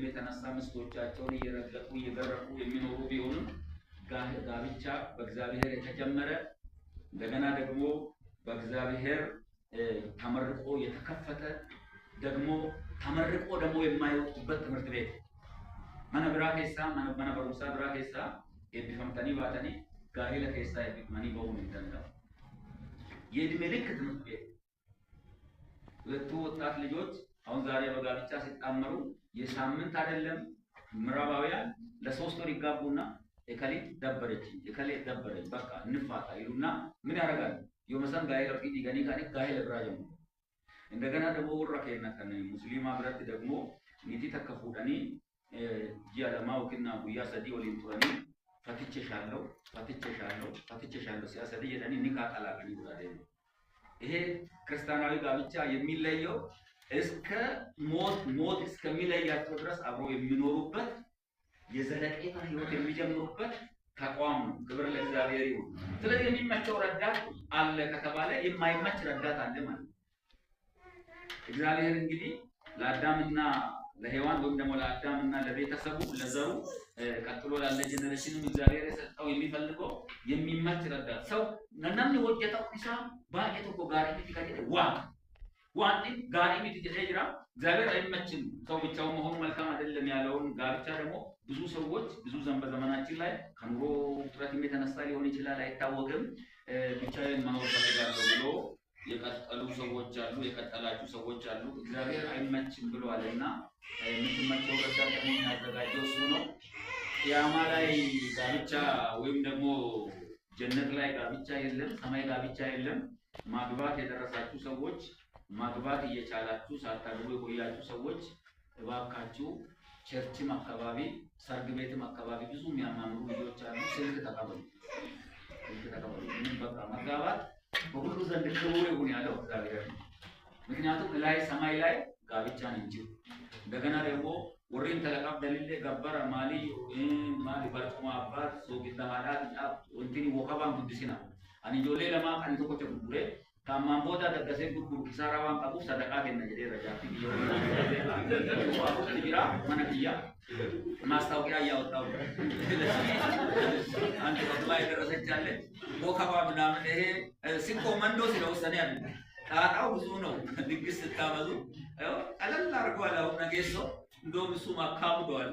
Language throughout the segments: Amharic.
የተነሳ ምስቶቻቸውን እየረገጡ እየገረፉ የሚኖሩ ቢሆንም ጋብቻ በእግዚአብሔር የተጀመረ እንደገና ደግሞ በእግዚአብሔር ተመርቆ የተከፈተ ደግሞ ተመርቆ ደግሞ የማይወጡበት ትምህርት ቤት መነብራ ኬሳ መነበሩሳ ብራ ኬሳ የቢፈምተኒ ባተኒ ጋሪለ ኬሳ የቢፈምተኒ በሆኑ ይደንዳው የእድሜ ልክ ትምህርት ቤት ሁለቱ ወጣት ልጆች አሁን ዛሬ በጋብቻ ሲጣመሩ የሳምንት አይደለም ምዕራባውያን ለሶስት ወር ይጋቡና የከሊት ደበረችኝ የከሊት ደበረኝ በቃ እንፋታ ይሉና ምን ያደርጋሉ? የመሰን ጋይለ ፊት ይገኒ ካኒ ጋይለ ብራጀሙ እንደገና ደግሞ ወራከና ከነ ሙስሊማ ብረት ደግሞ ኒቲ ተከፉዳኒ ጂያለማውክና ጉያ ሰዲ ወሊን ቱራኒ ፈትቼሻለሁ ሲያሰዲ የዳኒ ኒካ ጣላቀኒ ብራደ ይሄ ክርስቲያናዊ ጋብቻ የሚለየው እስከ ሞት እስከሚለያቸው ድረስ አብሮ የሚኖሩበት የዘለቄታ ህይወት የሚጀምሩበት ተቋም ነው። ክብር ለእግዚአብሔር ይሁን። ስለዚህ የሚመቸው ረዳት አለ ከተባለ የማይመች ረዳት አለ ማለት ነው። እግዚአብሔር እንግዲህ ለአዳምና ለሔዋን ወይም ደግሞ ለአዳምና ለቤተሰቡ ለዘሩ ቀጥሎ ላለ ጀነሬሽንም እግዚአብሔር የሰጠው የሚፈልገው የሚመች ረዳት ሰው ነናም ወጀታው ኢሳ ባቄቶ ጋር ይፍካደ ዋንዲ ጋር ይፍትጀራ እግዚአብሔር አይመችም ሰው ብቻው መሆኑ መልካም አይደለም ያለውን ጋብቻ ደግሞ ብዙ ሰዎች ብዙ ዘመናችን ላይ ከኑሮ ውጥረት የተነሳ ሊሆን ይችላል አይታወቅም ብቻዬን መኖር ፈልጋለሁ ብሎ የቀጠሉ ሰዎች አሉ የቀጠላችሁ ሰዎች አሉ እግዚአብሔር አይመችም ብለዋልና የምትመቸው ረዳት ደግሞ ያዘጋጀው እሱ ነው ቂያማ ላይ ጋብቻ ወይም ደግሞ ጀነት ላይ ጋብቻ የለም ሰማይ ጋብቻ የለም ማግባት የደረሳችሁ ሰዎች ማግባት እየቻላችሁ ሳታገቡ የቆያችሁ ሰዎች እባካችሁ ቸርችም አካባቢ ሰርግ ቤትም አካባቢ ብዙ የሚያማምሩ ልጆች አሉ ስልክ ተቀበሉ ምን በቃ መጋባት በሁሉ ዘንድ ክቡር ይሁን ያለው እግዚአብሔር ነው ምክንያቱም ላይ ሰማይ ላይ ጋብቻን እንጂ እንደገና ደግሞ ወሬን ተለቃብ ደልለ ገበረ ማሊ በርቁማ አባት ሶጊታ ሀዳት ወንቲኒ ወከባን ጉድሲና አኒ ጆሌ ለማ ቀንቶ ኮቸ ጉዱሬ ታማን ቦታ ደገሰ ጉዱ ኪሳራዋን ቀቡ ሰደቃ ከነ ጀዴ ረጃቲ ቢዮ አቡ ተጅራ ማነኪያ ማስታወቂያ ያወጣው አንተ በላይ ደረሰቻለ ወከባ ምናምን ይሄ ሲቆ መንዶ ስለወሰነ ያለ ጣጣው ብዙ ነው ድግስ ስታበዙ ቀለል አርጓል አሁን ነገሶ እንደውም እሱ ማካብዷል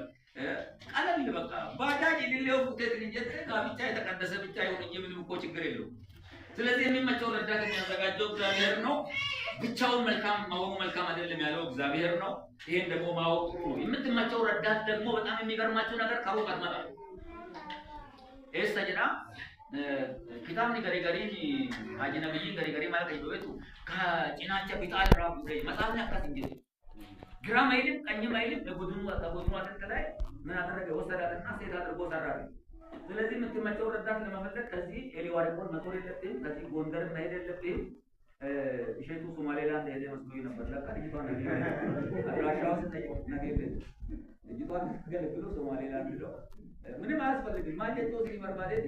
ቀለል በቃ ባጃጅ ሊሌው ፍቴት እንጀት ጋብቻ የተቀደሰ ብቻ ይሁን እንጂ ምንም እኮ ችግር የለውም ስለዚህ የሚመቸው ረዳት የሚያዘጋጀው እግዚአብሔር ነው ብቻውን መልካም ማወቁ መልካም አይደለም ያለው እግዚአብሔር ነው ይሄን ደግሞ ማወቁ ነው የምትመቸው ረዳት ደግሞ በጣም የሚገርማችሁ ነገር ከሩቅ አትመጣም እስተጅራ ኪታብኒ ገሪገሪ አጅነብይ ገሪገሪ ማለት አይዶቱ ከጭናቻ ቢጣል ራቡ ገይ መጽሐፍን ያካት እንጂ ግራ ማይልም ቀኝ ማይልም ለጉድኑ አተከላይ ምን አደረገ ወሰዳትና ሴት አድርጎ ሰራል ስለዚህ የምትመቸው ረዳት ለመፈለግ ከዚህ ኤሊዋሪኮን መቶር የለብህም ከዚህ ጎንደር መሄድ የለብህም እሸቱ ሶማሌላንድ ሄደ መስሎኝ ነበር ለካ ልጅቷን ነገር አድራሻው ስትጠይቅ ነገር ልጅቷን ገለብሎ ሶማሌላንድ ነው ምንም አያስፈልግም ማለት ነው ሲመርማለት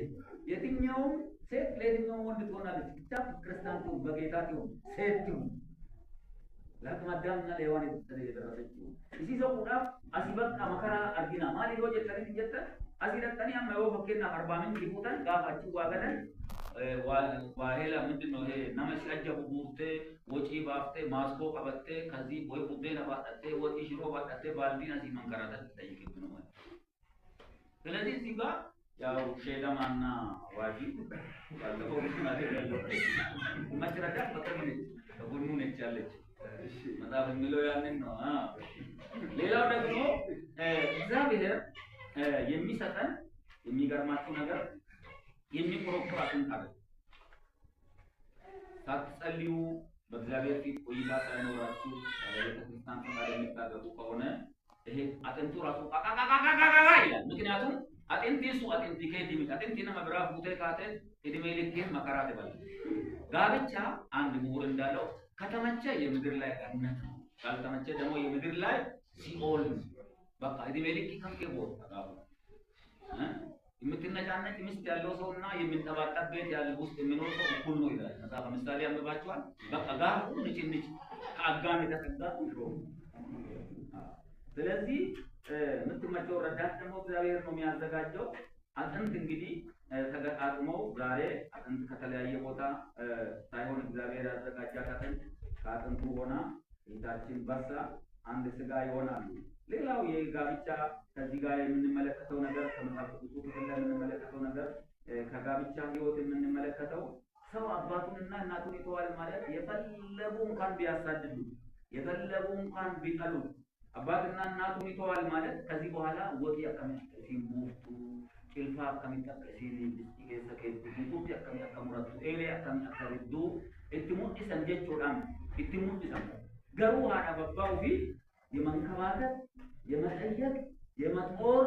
የትኛውም ሴት ለየትኛውም ወንድ ትሆናለች ብቻ ክርስቲያኑ በጌታ ነው ሴት ነው ለማዳምና ለሔዋን የተደረሰችው እዚህ ሰው ቁጣ አሲበቃ መከራ አርጊና ማለት ነው ጀተሪት ጀተ አሲለተኒ አማው ፈከና 40 ምን ሊፉታን ጋፋችሁ ዋገነን ዋሄላ ምንድነው ይሄ ነመስ ያጀቡ ሙርቴ ወጪ ባፍቴ ማስኮ ቀበቴ ከዚህ ወይ ቡዴና ባጠቴ ወጪ ሽሮ ባጠቴ ባልዲና ሲመንከራታ ተጠይቅብን ነው ስለዚህ እዚህ ጋር ያው ሼዳማና ዋጂ ባለፈው ማጭራዳ በቀኝ ከጎኑ ነች ያለች መጽሐፍ የሚለው ያንን ነው። ሌላው ደግሞ እግዚአብሔር የሚሰጠን የሚገርማችሁ ነገር የሚቆረቁር አጥንት አለ። ሳትጸልዩ በእግዚአብሔር ፊት ቆይታ ሳይኖራችሁ ቤተክርስቲያን ፈቃድ የሚታገቡ ከሆነ ይሄ አጥንቱ ራሱ ቃቃቃቃቃቃ ይላል። ምክንያቱም አጥንት የሱ አጥንት ከየት ይመጣ? አጥንት ነው መብራት ቡቴ ካተን እድሜ ልክህን መከራ ትበላለህ። ጋብቻ አንድ ምሁር እንዳለው ከተመቸ የምድር ላይ ገነት ነው፣ ካልተመቸ ደግሞ የምድር ላይ ሲኦል ነው። በቃ እድሜ ልክ ከንቄ ቦታ ጋር የምትነጫነጭ ሚስት ያለው ሰውና የሚንጠባጠብ ቤት ያለው ውስጥ የሚኖር ሰው እኩል ነው ይላል መጽሐፍ ምሳሌ አንብባችኋል። በቃ ጋር ንጭንጭ ከአጋም የተጠጋ ነው። ስለዚህ የምትመቸው ረዳት ደግሞ እግዚአብሔር ነው የሚያዘጋጀው። አጥንት እንግዲህ ተገጣጥመው ዛሬ አጥንት ከተለያየ ቦታ ሳይሆን እግዚአብሔር ያዘጋጃት አጥንት ከአጥንቱ ሆና እህታችን በሳ አንድ ስጋ ይሆናሉ። ሌላው የጋብቻ ከዚህ ጋር የምንመለከተው ነገር ከመጽሐፍ ቅዱስ ክፍል ላይ የምንመለከተው ነገር ከጋብቻ ሕይወት የምንመለከተው ሰው አባቱንና እናቱን ይተዋል ማለት የፈለጉ እንኳን ቢያሳድዱ የፈለጉ እንኳን ቢጠሉ አባትና እናቱን ይተዋል ማለት ከዚህ በኋላ ወጥ ያቀመጥሲን ሙፍቱ ጭልፋ አቀመጥሲን ዲስቲጌሰከቱ ሙፍቱ ያቀመጥከሙራቱ ኤሌ ያቀመጥከሩ እትሙዲሰን ጀቾዳም እትሙዲሰን ገሩ ሃዳ በባው ፊ የመንከባከብ የመጠየቅ የመጦር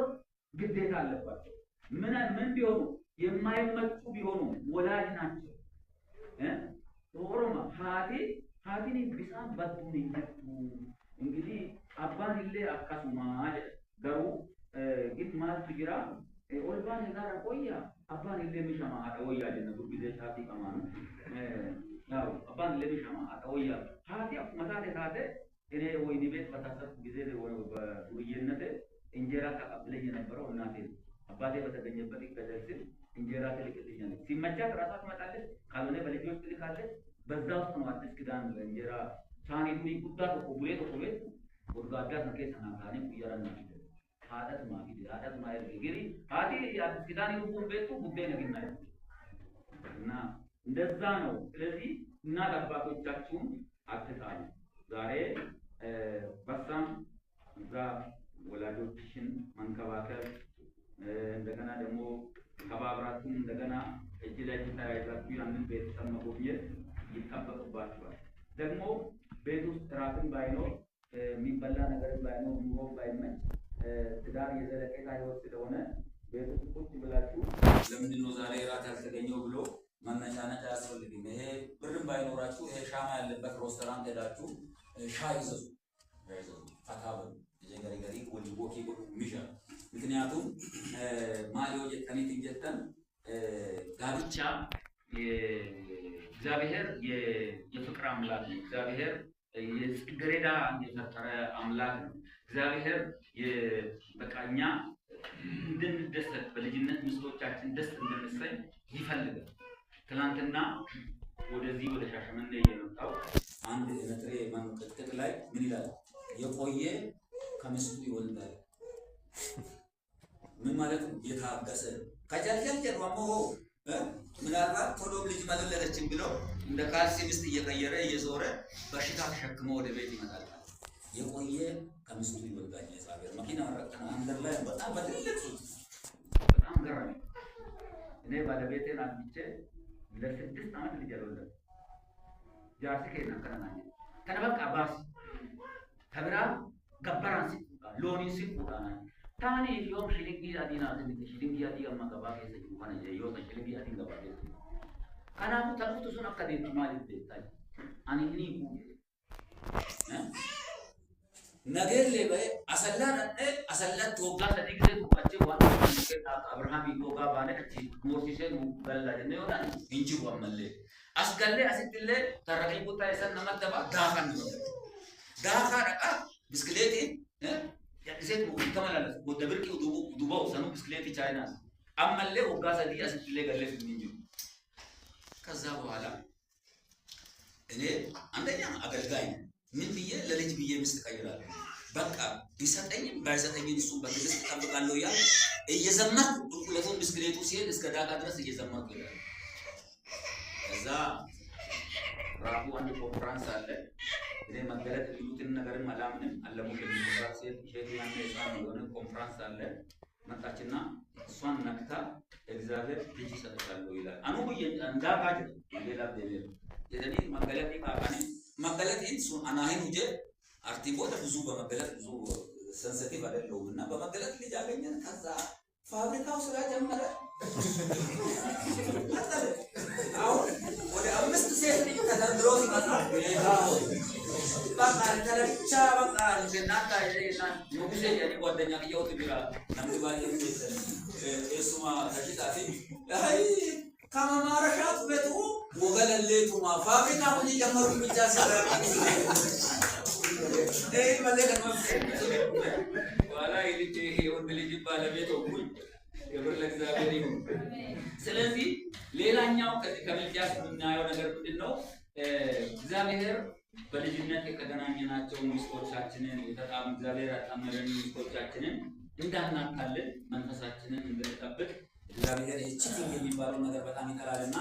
ግዴታ አለባቸው። ምን ቢሆኑ የማይመጡ ቢሆኑ ወላጅ ናቸው። ኦሮማ ሃቲኒ ቢሳን በዱን ይመጡ እንግዲህ አባን ይሌ አካሱማ ገሩ ግን ማለት ጅራ ኦልባን ጋር ቆያ አባን ይሌ ሚሻማ አጠወያ ጀነቱ ጊዜ ሻቲ ከማኑ ያው አባን ይሌ ሚሻማ አጠወያ ሃቲ አቁመታለ ታደ እኔ ወይኒ ቤት በታሰብኩ ጊዜ ወይ በዱርዬነቴ እንጀራ ተቀብለኝ የነበረው እናቴ አባቴ በተገኘበት ይከደስል እንጀራ ትልክልኛለች። ሲመቻት ራሷ ትመጣለች፣ ካልሆነ በልጆች ትልካለች። በዛ ውስጥ ነው አዲስ ኪዳን እንጀራ ሳኒቱ ይቁጣ ቡሌ ተቆቤት ወርጋዳ ነከ ሰናታኒ ኩያራና ሀዳት ማፊ ሀዳት ማይር ግሪ ሀዲ አዲስ ኪዳን ይሁን ቤቱ ጉዳይ ነገና እና እንደዛ ነው። ስለዚህ እናት አባቶቻችሁን አትጣሉ። ዛሬ በሳም እዛ ወላጆችሽን መንከባከብ እንደገና ደግሞ ከባብራችሁ እንደገና እጅ ለእጅ ተያይዛችሁ ያንን ቤተሰብ መጎብኘት ይጠበቅባችኋል። ደግሞ ቤት ውስጥ ራትን ባይኖር የሚበላ ነገር ባይኖር ኑሮ ባይመች ትዳር የዘለቄታ ህይወት ስለሆነ ቤት ውስጥ ቁጭ ብላችሁ ለምንድን ነው ዛሬ ራት ያልተገኘው ብሎ መነጫነጭ አያስፈልግም። ይሄ ብርም ባይኖራችሁ ይሄ ሻማ ያለበት ሬስቶራንት ሄዳችሁ ሻይ ይዘዙ ፈታበሉ የገሪገሪ ወዲ ቦኪ ሚሻ ምክንያቱም ማሊዮ የጠኒት እንጀተን ጋብቻ እግዚአብሔር የፍቅር አምላክ ነው። እግዚአብሔር የጽጌረዳ የፈጠረ አምላክ ነው። እግዚአብሔር በቃኛ እንድንደሰት በልጅነት ሚስቶቻችን ደስ እንድንሰኝ ይፈልጋል። ትናንትና ወደዚህ ወደ ሻሸመኔ የመጣው አንድ ነጥሬ መንቀጥቀጥ ላይ ምን ይላል? የቆየ ከሚስቱ ይወልዳል። ምን ማለት ነው? የታገሰ ከጀልጀል ጀርባሞ ምናልባት ቶሎም ልጅ መለለችን ብሎ እንደ ካልሲ ሚስት እየቀየረ እየዞረ በሽታ ተሸክሞ ወደ ቤት ይመጣል። የቆየ ከሚስቱ ይወልዳል። የሳቤር መኪና ወረቀና አንደር ላይ በጣም በትልቅ በጣም ገራሚ። እኔ ባለቤቴን አግኝቼ ለ6 ዓመት ልጅ አልወለድኩም። ጃርሲ ከና ከናኝ ከነበቃ ባስ ተብራ ገበራን ሎኒ ሲቁዳና ታኒ ዮም ሽሊንጊ አዲና ትንሽ ሽሊንጊ አዲያ ማገባ ከሰኝ ማነ የዮም ሽሊንጊ አዲን ገባ ከሰኝ ካናቱ ተቁቱ ሱን አከዴት ማለት ደታይ አኒኒ ኩ ነገር ለበይ አሰላት ወጋ ተዲግዘ ተቆጨ ዋና አብርሃም ይቆጋ ባነ ከቺ ሞርሲሰን በላ ደነ ይሆናል እንጂ ወመለ አስገለ አስጥለ ተረቀይ ቁጣ የሰን ነመደባ ዳፋን ነው ዳፋ ደቃ ብስክሌት ያዘት ነው ተመላለስ ወደ ብርቂ ዱባው ሰኑ ብስክሌት ቻይና አመለ ወጋ ሰዲ አስጥለ ገለፍ እንጂ ከዛ በኋላ እኔ አንደኛ አገልጋይ ምን ብዬ ለልጅ ብዬ ምስት ቀይራለሁ። በቃ ቢሰጠኝም ባይሰጠኝም እሱን በትዕግስት እጠብቃለሁ እያለ እየዘመርኩ ቁልቁለቱን ብስክሌቱ ሲሄድ እስከ ዳቃ ድረስ እየዘመርኩ ይላል። ከዛ ራሱ አንድ ኮንፍራንስ አለ። እኔ መገለጥ የሚሉትን ነገርን አላምንም አለሙት የሚባል ሴት ሼቲያን የጻፈው የሆነ ኮንፍራንስ አለ። መጣችና እሷን ነክታ እግዚአብሔር ልጅ ይሰጣል ይላል። አኑ እንዳባጅ ሌላ ደሌ የደኒ መገለጥ ይባባኔ መገለጥ እሱ አናሂን ወጀ አርቲቦት ብዙ በመገለጥ ብዙ ሰንሰቲቭ አይደለም እና በመገለጥ ልጅ አገኘን። ከዛ ፋብሪካው ስራ ጀመረ። አሁን ወደ 5 ሴት ልጅ ተደርድሮ ሲመጣ በቃ ተለቻ በቃ እናታ ይሄና ንጉሴ የኔ ጓደኛ ይወጥ ቢራ ለምባል እሱማ ተሽታፊ አይ ከማማረሻት ቤቱ ወገለሌቱማ ፋብሪካ ሆኜ ጀመሩ ብቻ ሰራ መለከት ዋላ ይልጭ ወንድ ልጅ ባለቤት ሆይ ክብር ለእግዚአብሔር ይሁን። ስለዚህ ሌላኛው ከዚህ ከሚልኪያስ የምናየው ነገር ምንድነው? እግዚአብሔር በልጅነት የተገናኘናቸው ሚስቶቻችንን የተጣሙ እግዚአብሔር ያጣመረን ሚስቶቻችንን እንዳናታለን መንፈሳችንን እንድንጠብቅ እግዚአብሔር እቺቲንግ የሚባለው ነገር በጣም ይጠላልና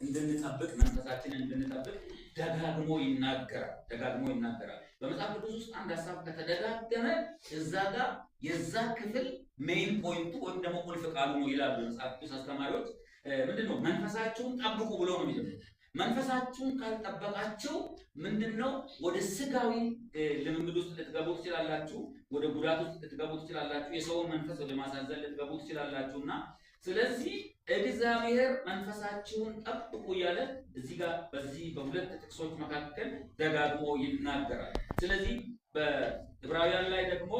እንድንጠብቅ መንፈሳችንን እንድንጠብቅ ደጋግሞ ይናገራል። በመጽሐፍ ቅዱስ ውስጥ አንድ ሐሳብ ከተደጋገመ እዛ ጋር የዛ ክፍል ሜይን ፖይንቱ ወይም ደግሞ ቁልፍ ቃሉ ነው ይላሉ መጽሐፍ ቅዱስ አስተማሪዎች። ምንድነው? መንፈሳችሁን ጠብቁ ብሎ ነው የሚጀምረው። መንፈሳችሁን ካልጠበቃችሁ ምንድነው? ወደ ስጋዊ ልምምድ ውስጥ ልትገቡ ትችላላችሁ፣ ወደ ጉዳት ውስጥ ልትገቡ ትችላላችሁ፣ የሰውን መንፈስ ወደ ማሳዘን ልትገቡ ትችላላችሁና ስለዚህ እግዚአብሔር መንፈሳችሁን ጠብቁ እያለ እዚህ ጋር በዚህ በሁለት ጥቅሶች መካከል ደጋግሞ ይናገራል። ስለዚህ በዕብራውያን ላይ ደግሞ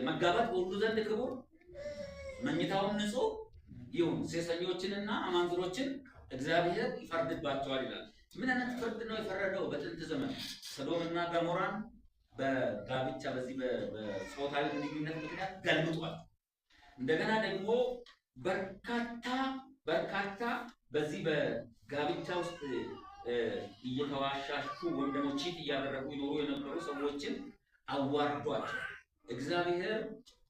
መጋባት በሁሉ ዘንድ ክቡር፣ መኝታውን ንጹህ ይሁን፣ ሴሰኞችንና አማንዝሮችን እግዚአብሔር ይፈርድባቸዋል ይላል። ምን አይነት ፍርድ ነው የፈረደው? በጥንት ዘመን ሰዶምና ገሞራን በጋብቻ በዚህ በጾታዊ ግንኙነት ምክንያት ገልብጧል። እንደገና ደግሞ በርካታ በዚህ በጋብቻ ውስጥ እየተዋሻሹ ወይም ደግሞ ቺት እያደረጉ ይኖሩ የነበሩ ሰዎችን አዋርዷቸው። እግዚአብሔር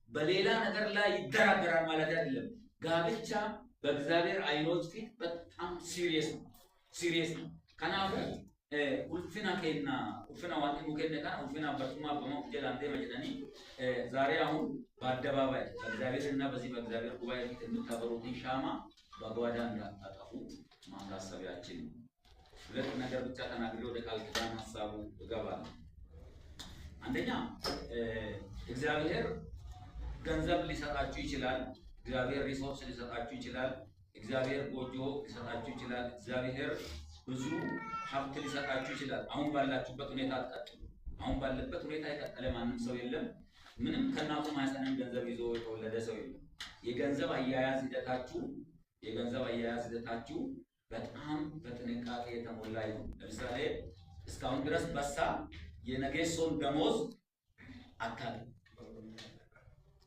በሌላ ነገር ላይ ይደራደራል ማለት አይደለም። ጋብቻ በእግዚአብሔር አይኖች ፊት በጣም ሲሪየስ ነው። ከናፉ ኡልፊና ከና ኡልፊና ዋንቲ ሙከነ ካና ኡልፊና በርቱማ በመውጀ ላንተ መጀዳኒ ዛሬ አሁን በአደባባይ በእግዚአብሔርና በዚህ በእግዚአብሔር ጉባኤ ፊት የምታበሩትን ሻማ በጓዳ እንዳታጠፉ ማሳሰቢያችን። ሁለት ነገር ብቻ ተናግሬ ወደ ቃል ኪዳን ሐሳቡ እገባለሁ። አንደኛ እግዚአብሔር ገንዘብ ሊሰጣችሁ ይችላል። እግዚአብሔር ሪሶርስ ሊሰጣችሁ ይችላል። እግዚአብሔር ጎጆ ሊሰጣችሁ ይችላል። እግዚአብሔር ብዙ ሀብት ሊሰጣችሁ ይችላል። አሁን ባላችሁበት ሁኔታ አትቀጥሉ። አሁን ባለበት ሁኔታ የቀጠለ ማንም ሰው የለም። ምንም ከእናቱ ማህፀን ገንዘብ ይዞ የተወለደ ሰው የለም። የገንዘብ አያያዝ ሂደታችሁ በጣም በጥንቃቄ የተሞላ ይሁን። ለምሳሌ እስካሁን ድረስ በሳ የነገሶን ደሞዝ አታውቅም።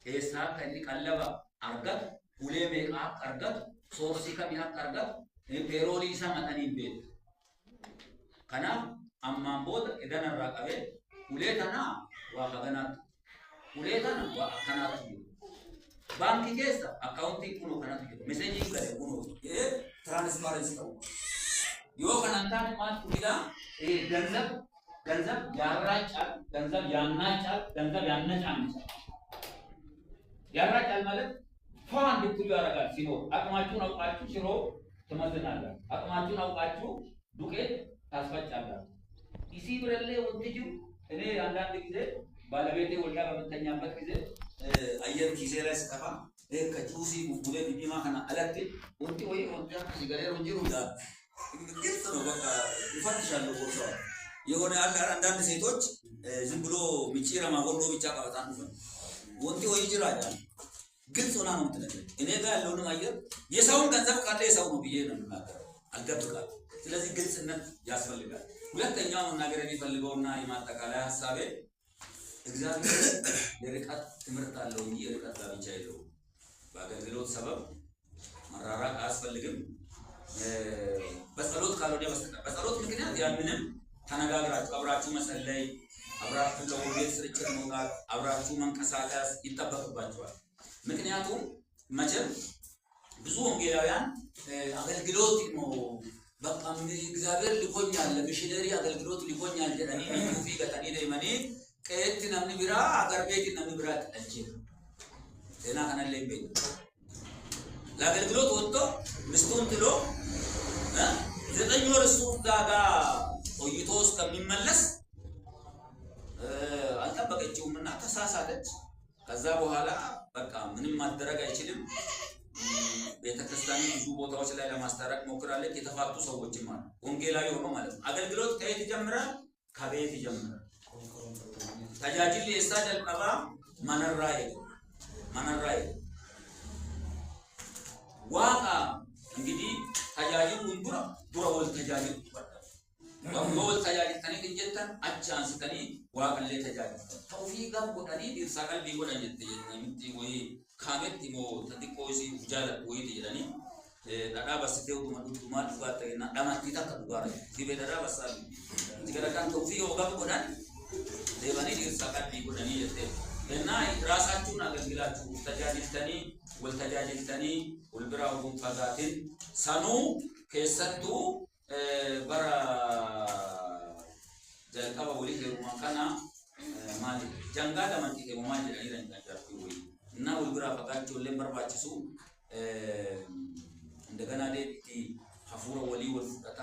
ኤሳ ከኒ ቀለባ አርገት ሁሌ ሜቃ አርገት ሶርሲ ከሚያ አርገት ፔሮሊ ሰመጠኒ ቤት ከና አማምቦት እደነራ ቀበ ሁሌተና ዋቀገናት ሁሌተና ዋቀናት ባንክ ኬሳ አካውንቲ ኩኖ ከናት ሜሴጅ ከለ ኩኖ ትራንስፓረንሲ ነው ዮ ከናንታን ማት ኩዳ ገንዘብ ያራጫል፣ ገንዘብ ያናጫል፣ ገንዘብ ያነጫንጫል። ያራጫል ማለት ፋን እንድትሉ ያደርጋል። ሲኖር አቅማችሁን አውቃችሁ ሽሮ ትመዝናላችሁ። አቅማችሁን አውቃችሁ ዱቄት ታስፈጫላችሁ። ኢሲ ብረሌ ወንትጁ እኔ አንዳንድ ጊዜ ባለቤቴ ወልዳ በምተኛበት ጊዜ አየር ኪሴ ላይ ስጠፋ ከጁሲ ጉጉሌ ቢቢማ ከና አለቴ ወንቲ ወይ ወንጃ ሲጋሬ ወንጂሩ ዳ ግልጽ ነው። በቃ ይፈትሻሉ ቦርሳ የሆነ አንዳንድ ሴቶች ዝም ብሎ ሚጪራ ማጎሎ ብቻ ቀበጣን ነው ወንቲ ወይ ይጅራል ግልጽ ሆና ነው የምትነግረኝ። እኔ ጋር ያለውን አየር የሰውን ገንዘብ ካለ የሰው ነው ብዬ ነው የምናገረው፣ አልደብቃለሁ። ስለዚህ ግልጽነት ያስፈልጋል። ሁለተኛው መናገር የሚፈልገውና የማጠቃለያ ሐሳቤ እግዚአብሔር የርቀት ትምህርት አለው እንጂ የርቀት ጋብቻ የለውም። በአገልግሎት ሰበብ መራራቅ አያስፈልግም። በጸሎት ካልሆነ በስተቀር በጸሎት ምክንያት ያንንም ተነጋግራችሁ አብራችሁ መጸለይ አብራችሁ ለወንጌል ስርጭት መውጣት፣ አብራችሁ መንቀሳቀስ ይጠበቅባችኋል። ምክንያቱም መቼም ብዙ ወንጌላውያን አገልግሎት ነው በቃ እግዚአብሔር ልኮኛል ለሚሽነሪ አገልግሎት ልኮኛል ጀዳኒ ፊ ገታኒ ደይመኒ ከየት ነምኒ ቢራ አገር ቤት ነምኒ ቢራ ተጠንቼ ዜና ከነለ ይበኝ ለአገልግሎት ወጥቶ ምስቱን ጥሎ 9 ወር እሱ ጋጋ ቆይቶ እስከሚመለስ አልጠበቀችውም እና ተሳሳተች። ከዛ በኋላ በቃ ምንም ማድረግ አይችልም። ቤተክርስቲያን ብዙ ቦታዎች ላይ ለማስታረቅ ሞክራለች። የተፋቱ ሰዎችም አሉ። ወንጌላዊ ሆኖ ማለት ነው። አገልግሎት ከየት ይጀምራል? ከቤት ይጀምራል። ተጃጅል የሳ ጀልቀባ ማነራይ ዋቃ እንግዲህ ተጃጅል ዱራ ወል ተጃጅል ወል ተጃጅል ከኔ እንጀተን አቻንስ ከኔ ዋቀለ ተጃጅል ተውፊቃም ቆዳኒ ዲርሳቀል ቢጎዳኝ እንት ወይ ካሜት ሞ ተዲቆሲ ጃለ ወይ ይላኒ ዳዳ በስቴው ዱማ ዱባተና ዳማቲ ተቀዱጋራ ዲበዳራ በሳል ዲገራካን ተውፊቅ ወጋብ ቆዳን ለባኒ ዲርሳቀል ቢጎዳኒ የተ እና ራሳችሁን አገልግላችሁ ተጃጅልተኒ ወልተጃጅልተኒ ወልብራው ጉንፋዛትን ሰኑ ከሰጡ በራ ጀልቀባ ወሊ ለማካና ማሊ ጀንጋ ደማንቲ ከማል ይረን ያዳርኩ ወይ እና ወልብራ ፈቃቸው ለምበርባችሱ እንደገና ደቲ ሐፉረ ወሊ ወልፍቀታ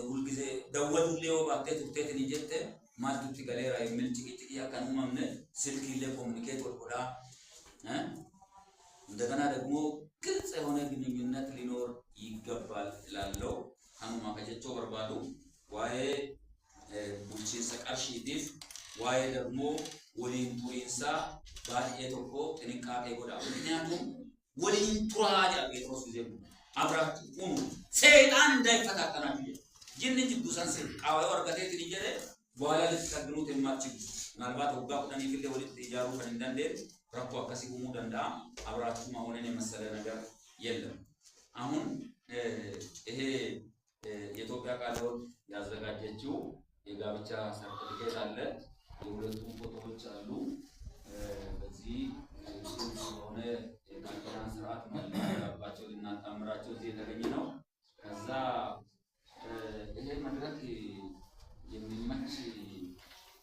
ሁልጊዜ ደወሉልኝ ባክቴት ውጤት እንጀተ ማልቱት ገሌራ የሚል ጭቅጭቅ ያካኑ ማምነ ስልክ ይለ ኮሙኒኬት ወልቆዳ እንደገና ደግሞ ግልጽ የሆነ ግንኙነት ሊኖር ይገባል እላለሁ። አሁን ማከጀቸው በርባዱ ዋይ ቡልቺንሳ ቀርሺዲፍ ዋይ ደግሞ ወሊን ቱሪንሳ ባልኤቶኮ ጥንቃቄ ጎዳ ምክንያቱም ወሊን ቱራጃ ጴጥሮስ ጊዜ አብራችሁ ቁሙ ሰይጣን እንዳይፈታተናችሁ ጅን ጅዱሳን ሰ ቃዋይ ወርቀቴት ሊጀለ በኋላ ልትጠግኑት የማትችሉ ምናልባት ወጋ ቁዳን ይፍለ ወሊት ይጃሩ ከእንደንደ ረፖ አከሲጉሙ ደንዳ አብራችሁ ማሆነን የመሰለ ነገር የለም። አሁን ይሄ የኢትዮጵያ ቃለ ሕይወት ያዘጋጀችው የጋብቻ ሰርቲፊኬት አለ። የሁለቱ ፎቶዎች አሉ። በዚህ ሆነ የካልኩላን ስርዓት ማለት ልናጣምራቸው እዚህ የተገኘ ነው። ከዛ ይሄ መድረክ የሚመች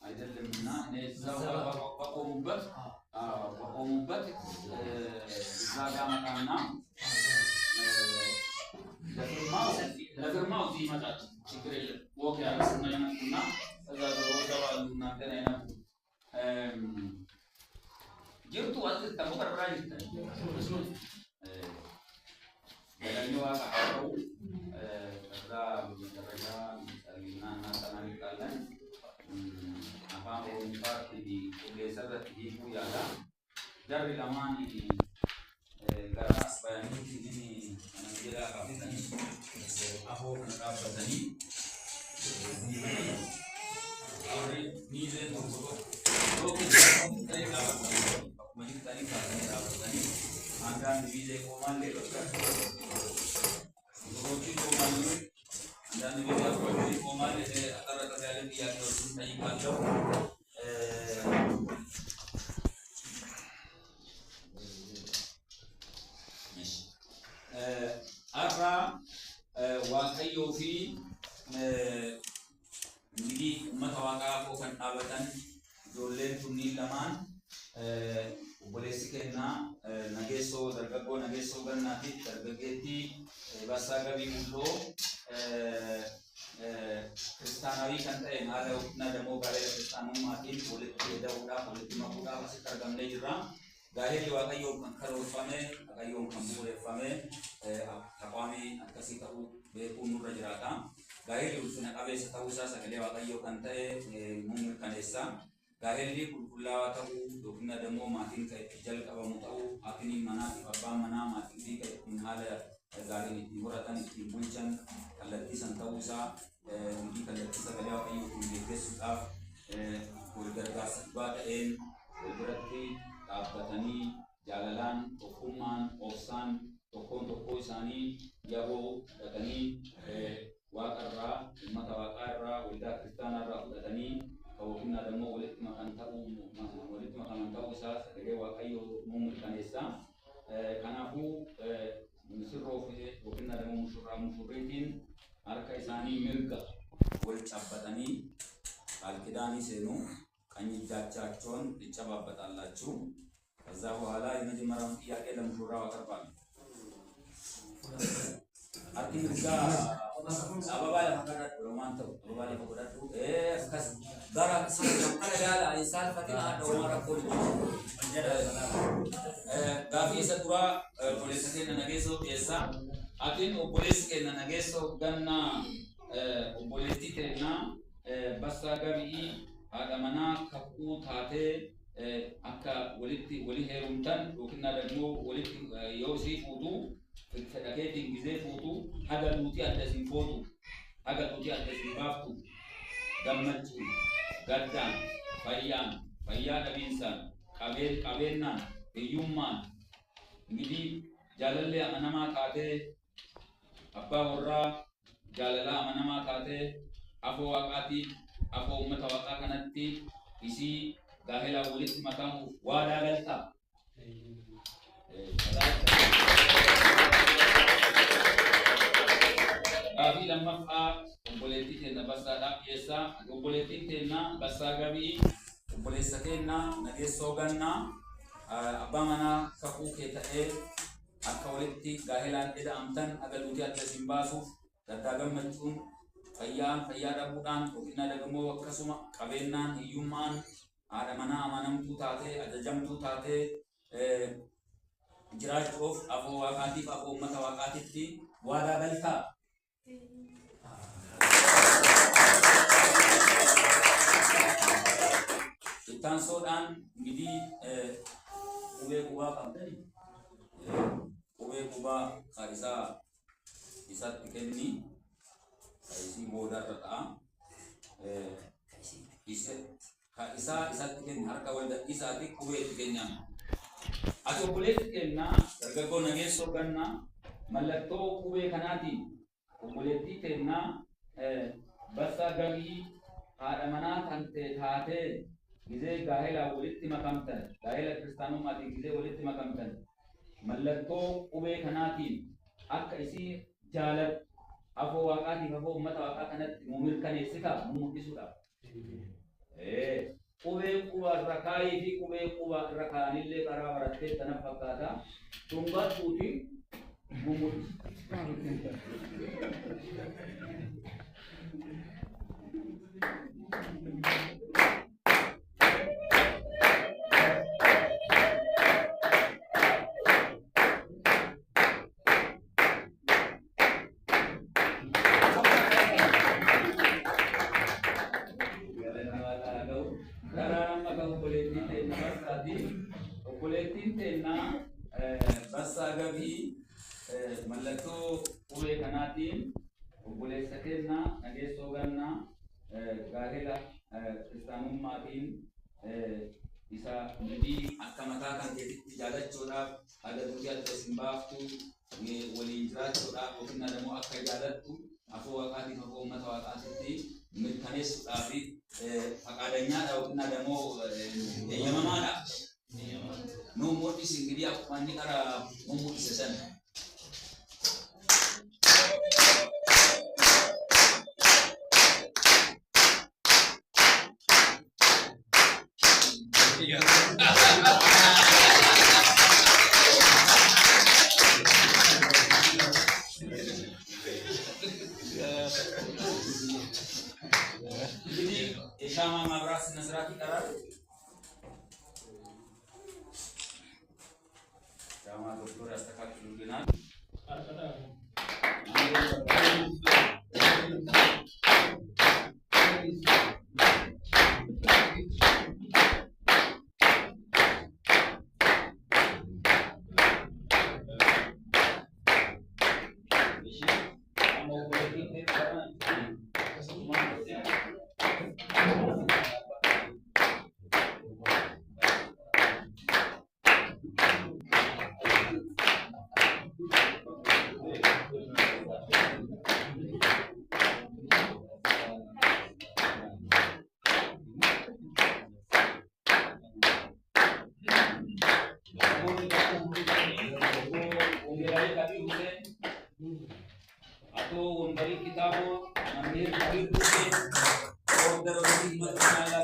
አይደለምና እኔ እዛው በቆሙበት እዛ ጋር መጣና ለፍርማው እዚህ ይመጣል። ችግር የለም። ወክ ያለስና ይመጡና እዛ ወደባሉ እናንተ አይነት ጅርቱ ወጥ ተቆርራ ይተን ለኛው አቃው ከዛ በመደረጃ ሚሳልና እናጠናቅቃለን። አፋን ኦንፓርት ዲ ለሰበት ዲኩ ያላ ዳሪ ለማን ጋራ አስባያኒ ዲኒ አንጀላ ካፍተኒ አፎ ከናባተኒ አውሪ ሚዘ ተቆጦ ሮክ ተይጋ ማጂክ ታኒ ካፍተኒ አንዳንድ ቪዜ ቆማል ሮኪ ቆማል አንዳንድ ቪዜ ቆማል አጠረጠ ያለ ጥያቄዎች ጠይቃለሁ። አራ ዋቀዮ ፊ እንግዲህ መተዋቃ ቆፈን ጣበተን ጆሌን ቱኒ ለማን ኦቦሌሲከና ነጌሶ ደርገጎ ነጌሶ ገናቲ ደርገጌቲ ባሳገቢ ሙሎ ክርስቲያናዊ ከንተ ማለው እና ደግሞ ጋር ክርስቲያኑ ማቲን ሁለት የደውዳ ሁለት ማቁዳ በስተርገም ላይ ጅራ ጋሄ ዋቀዮ ከንከሮፋሜ አቀዮ ከንቡሬፋሜ ተቋሚ አከሲተው በቁኑ ረጅራታ ጋሄ ውስነ ቀበሰ ተውሳ ሰገሌ ዋቀዮ ከንተ ሙም ከነሳ ጋሄ ኩልኩላዋ ተው ዶክና ደግሞ ማቲን ከጀል ቀበሙ ተው አክኒ መና አባ መና ማቲን ከኩንሃለ ጋሪ ይወራታን ይቡንቻን ከለቲ ሰንተውሳ እንዲ ከለቲ ሰገሌ ዋቀዮ ኩንዴስ ጣፍ ወልደርጋስ ባደን ወልብረቲ ጣበተኒ ጃለላን ኦኩማን ኦፍሳን tokkoon tokkoo isaanii yaboo fudhatanii waaqarraa uummata waaqaa irraa waldaa kiristaanaa irraa fudhatanii geessa. Kanaafuu misirroo fi yookiin adamuu mushurraa mushurriitiin harka isaanii mirga wal cabbatanii alkidaanii seenuu ቀኝጃቸውን ይጨባበጣላችሁ። ከዛ በኋላ የመጀመሪያውን ጥያቄ ለሙሽራው አቀርባለሁ። አርቲምጋ አበባ ለማቀዳት ሮማንተው አበባ ለማቀዳት ከስ ጋራ ሰለጋላ አይሳል ፈቲና ዶማራ ኮል ጋፊ ሰጡራ ፖሊስከነ ነገሶ ፒየሳ አቲን ፖሊስከነ ነገሶ ገና ፖሊስቲከና በሳጋቢ አዳማና ከቁ ታቴ akka wali heerumtan yookiin adammoo walitti yoo sii fuutu fedhakeetiin gizee fuutu haga duutii adda siin footu haga duutii adda siin baaftu gammachuun gaddaan fayyaa dhabiinsaan qabeennaan hiyyummaan ngidii jaalallee amanamaa taatee abbaa warraa jaalalaa amanamaa taatee afoo waaqaatii afoo uummata waaqaa kanatti isii Gahela ulit makamu wada galta. Gafi lamma fa obboleti tenna basada piesa obboleti tenna basagabi obbolesa tenna nagesso ganna abamana kafu ketae akka walitti gahelan eda amtan agaluti adda simbasu dadagam macun fayyaa dhabuudhaan yookiin adammoo akkasuma qabeenyaan hiyyummaan haadha manaa amanamtuu taatee ajajamtuu taatee jiraachuuf afoo waaqaatiif afoo uummata waaqaatitti waadaa galtaa. Ittaansoodhaan gidii qubee qubaa qabdani qubee qubaa isaa isatti kenni isii boodarra ta'a. Isatti kenna harka wanda isaati qubeetti kennaan. Ati obboleetti kennaa dargaggoo nageessoo gannaa mallattoo qubee kanaatiin obboleettii kennaa bassaa gabii haadha manaa kan taatee gizee gaa'elaa walitti makamtan gaa'ela kiristaanumaatiin gizee walitti makamtan mallattoo qubee kanaatiin akka isii jaalattu afoo waaqaatiif afoo uummata waaqaa kanatti mirkaneessitaa mul'isuudhaaf. Qubee quba irra kaayii fi qubee quba irra kaa'anillee karaa barattee sana fakkaata. Tungachuuti gumuti. Obboleettiin teennaa bassaa gabii mallattoo qubee kanaatiin obboleessa kennaa nageessoo gannaa gaa'ela kiristaanummaatiin isa gidii akka mataa kan keessatti jaalachuudhaaf haga duutii adda isin baaftu waliin jiraachuudhaaf yookiin adammoo akka jaalattu afoo waaqaatiif afoo uummata waaqaatitti mirkaneessuudhaaf faqaadanyaadha yookiin adammoo eeyyamamaadha. No more is in India, one year, no more session. Jadi, Syama Mabras Nasrati Karar. Sama dokter astakat duluan. Kabo, Amir Kabir Kuke, Order of the Matala.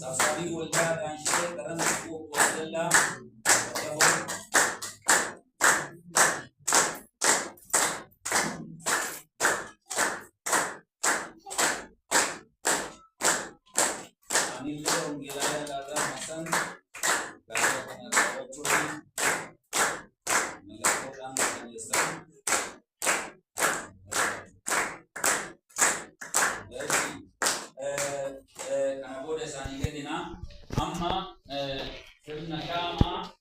Sasabi wala dan siya karan ko wala anilo ang gilaya laga masan kaya kana ko melakukan penjelasan kana bode sani gedina amma sirna shama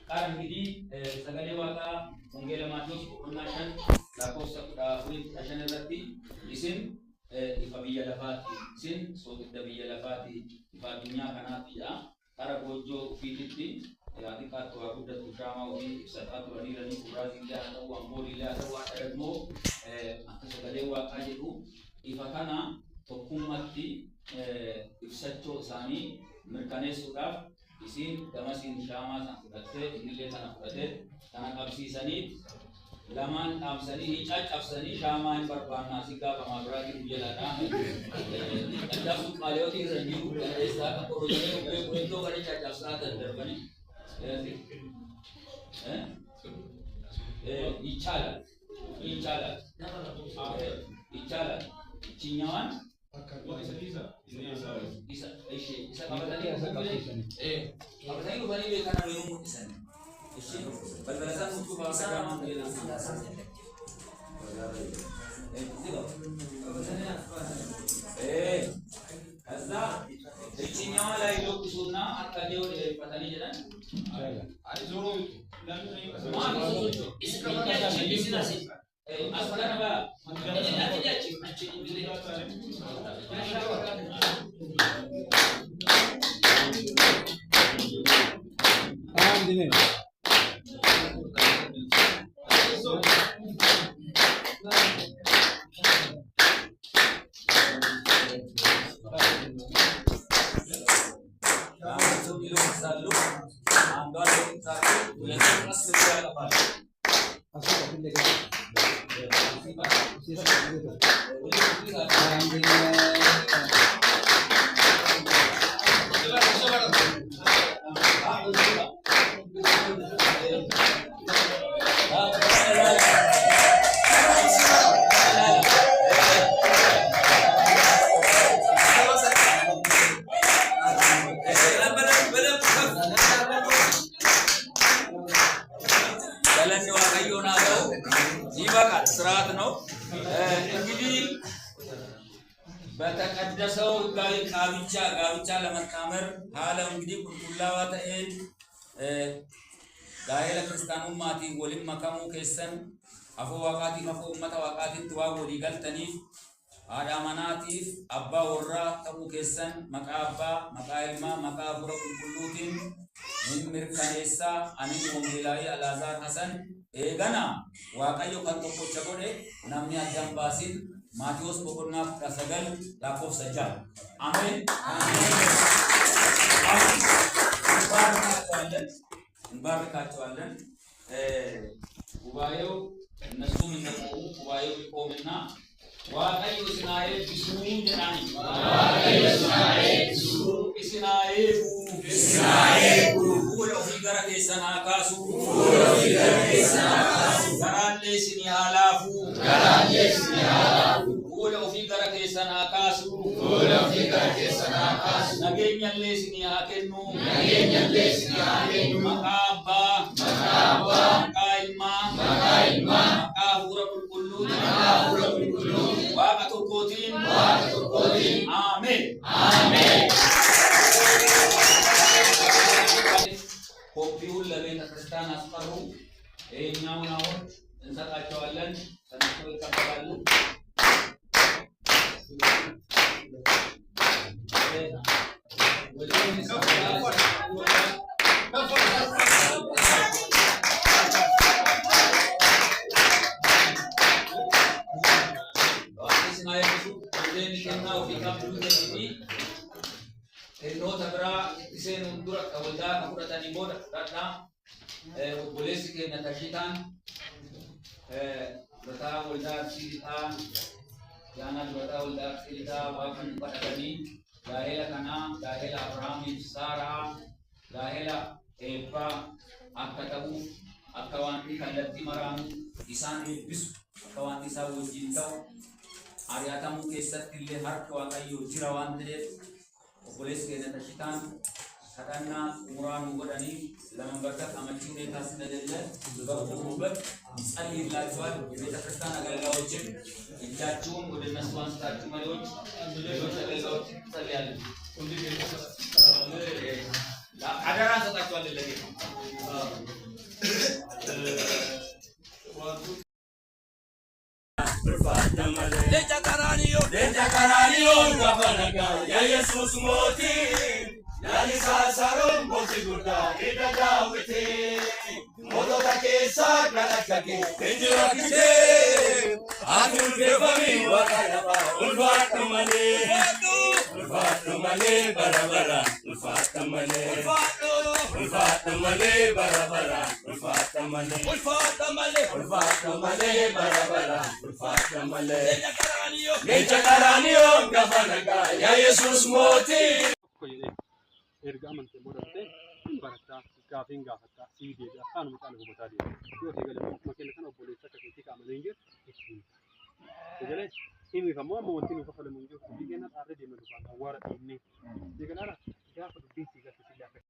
karan gidi sagale waka ungela matos kunashan lakosa ulit ashanati isin ifabiyya lafati isin sokidda biyya lafati ifadunya kanati ya kara gojo fititti yaati kaatu guddattu shama uti ibsatatu anirani kurazilla ta'u ambolilla ta'u adadmo akka sagale waka jedhu ifakana tokkummatti ibsachoo isaanii mirkaneessuudhaaf isin gamasiin shaamaa san fudhattee innillee kana fudhatee kana qabsiisanii lamaan dhaamsanii caccabsanii shaamaa hin barbaannaa si gaafa maabiraatiin jalaadha. Dadhabdu maaliyooti irra jiru galeessaa kan korojanii ubbee kurettoo kana caccabsaa kan darbanii ይቻላል ይችኛዋን isa kabatanii dhufanii beekana yoo mul'isan balbalasan muchuu faasaa ከዛ እችኛዋ ላይ ሎክሱና አካሌው ፈተኒ ጀዳን አይ ዞሮ asfalana ba ስርዓት ነው እንግዲህ በተቀደሰው ህጋዊ ጋብቻ ለመጣመር ሀለ እንግዲህ ቁልቁላዋ ተኤን ጋይለ ክርስቲያኑማቲ ወሊም መካሙ ከሰን አፎ ዋቃቲ አፎ ኡመታ ዋቃቲ ተዋ ወዲ ገልተኒፍ አዳማናቲፍ አባ ወራ ተሙ ከሰን መቃባ መቃይልማ መቃብረ ቁልቁሉቲን ምርካኔሳ አኒ ወንጌላዊ አላዛር ሐሰን Egana waaqayyo kan tokkocha godhe namni addaan baasin Maatiyoos boqonnaa 19 lakkoofsa 6. Ameen. እንባርካቸዋለን። ጉባኤው እነሱም እንደቆሙ ጉባኤው ይቆምና waaqayyo isinaa'e bisuu jedhani isinaa'e fuula ofii gara keessan haa kaasu garaallee isinii haa laafu fuula ofii gara keessan haa kaasu nageenyallee isinii haa kennu maqaa abbaa maqaa ilmaa maqaa hafuura qulqulluu Waaqa tokkootiin Ameen. Koppiiwwan labeena kiristaanaa asxarru eenyuun awwan እንሰጣቸዋለን ተነስተው ይቀበላሉ። Nota biraa ittiseen hundura waldaa kan fudhatanii booda fudhadhaa obboleessi keenya tashitaan bataa waldaa Arsii yaana bataa waldaa Arsii waaqan fudhatanii gaa'ela kanaa gaa'ela Abrahaamiif Saaraa gaa'ela eebbaa akka ta'uuf akka wanti kallattii maraanu isaan eebbisu akka wanti isaa wajjin ta'u ari'atamuu keessatti illee harka Waaqayyoo jira waan ta'eef obboleessi keenya tashitaan kadhannaa umuraan godhanii lama bakka amachuu ne taasisa jelle bakkuubat ጸልይ ላችኋል የቤተክርስቲያን አገልጋዮች እጃችሁን ወደ እነሱ አንስታችሁ መሪዎች ሌሎች አገልጋዮች ጸልያለሁ አደራ ሰጣችኋለሁ ለጌታ Deja Caranio, Gavanaga, ya Jesus Moti, Yalisa Saron, Bosiguda, Ida Dawiti, Modoka Kesa, Galakaki, Benjurakite, Atul Devami, Wakayaba, Ulfatamale, Ulfatamale, Barabara, Ulfatamale, Ulfatamale, Barabara, Ulfatamale, Ulfatamale, Ulfatamale, Barabara, Ulfatamale, Deja Caranio, Gavanaga, ya Jesus Moti. erga amante modarte barata gaafin gaafata siidee afaan mukaan hubataadhe yoo ta'e galee makiina kana obboleessa akka keetii qaamalee hin jiru egalee inni kammoo amma wanti nu kafalamu hin jiru biyya na dhaarree deemee dhufaan awwaara dhiibnee eegalaala gaafa dubbiin siigaa keessatti